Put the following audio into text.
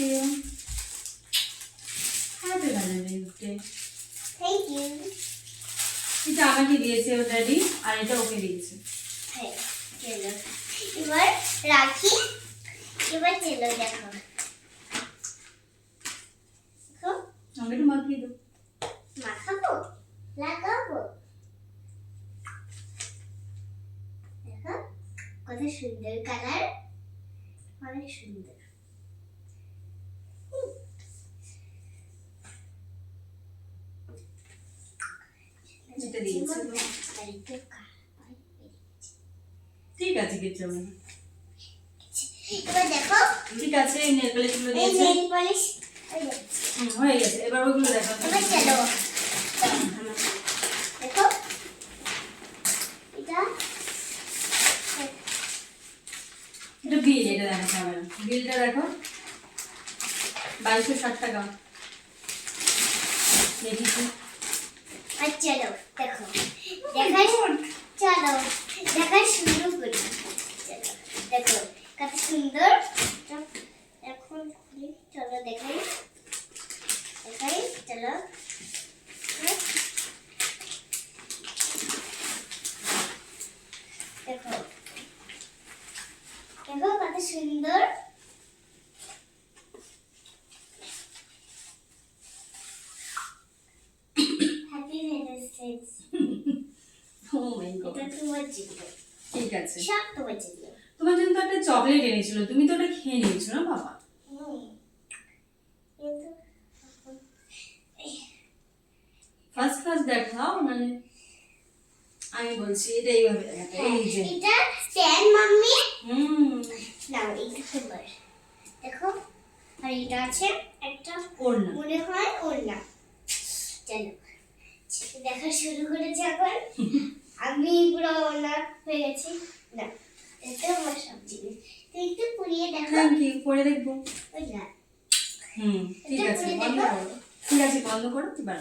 You. Happy Valentine's day. Thank you. এটা আমাকে দিয়েছে ওর ড্যাডি, আর এটা ওকে দিয়েছে। হ্যাঁ চলো এবার রাখি। এবার চলো দেখো দেখো আমাকে একটু মাখিয়ে দাও। মাখাবো লাগাবো দেখো কত সুন্দর কালার, অনেক সুন্দর। এটা দিয়েছে। ঠিক আছে, কিচ্ছু হবে না। এবার দেখো ঠিক আছে, নেল পলিশ গুলো এই দিয়েছে। নেল পলিশ হয়ে গেছে, এবার ওইগুলো দেখো। এবার চলো দেখো এটা এটা বিল, এটা দেখো ক্যামেরা। বিলটা দেখো 2260 টাকা দেখেছি। আর চলো দেখো দেখাই চলো দেখাই শুরু করি। চলো দেখো কত সুন্দর। এখন খুলি, চলো দেখাই দেখাই চলো। দেখো দেখো কত সুন্দর। Happy valentines. Oh my god. এটা তোমার জন্য, ঠিক আছে, সব তোমার জন্য। তোমার জন্য তো একটা চকলেট এনেছিল, তুমি তো ওটা খেয়ে নিয়েছো না বাবা? কিন্তু ফার্স্ট ফার্স্ট দেখাও, মানে আমি বলছি এটা এইভাবে দেখাতে। এই যে এটা পেন মাম্মি হুম, নাও এটা সুন্দর দেখো। আর এটা আছে একটা ওড়না। মনে হয় ওড়না। চলো দেখা শুরু করেছি এখন। আমি পুরো ওড়না হয়ে গেছি। না এটা আমার সব জিনিস, তুই একটু পুড়িয়ে দেখো। থ্যাংক ইউ, পরে দেখবো। ওড়না হুম, ঠিক এটা আছে, পুড়িয়ে বন্ধ দেখো। করো। ঠিক আছে, বন্ধ করো, এবার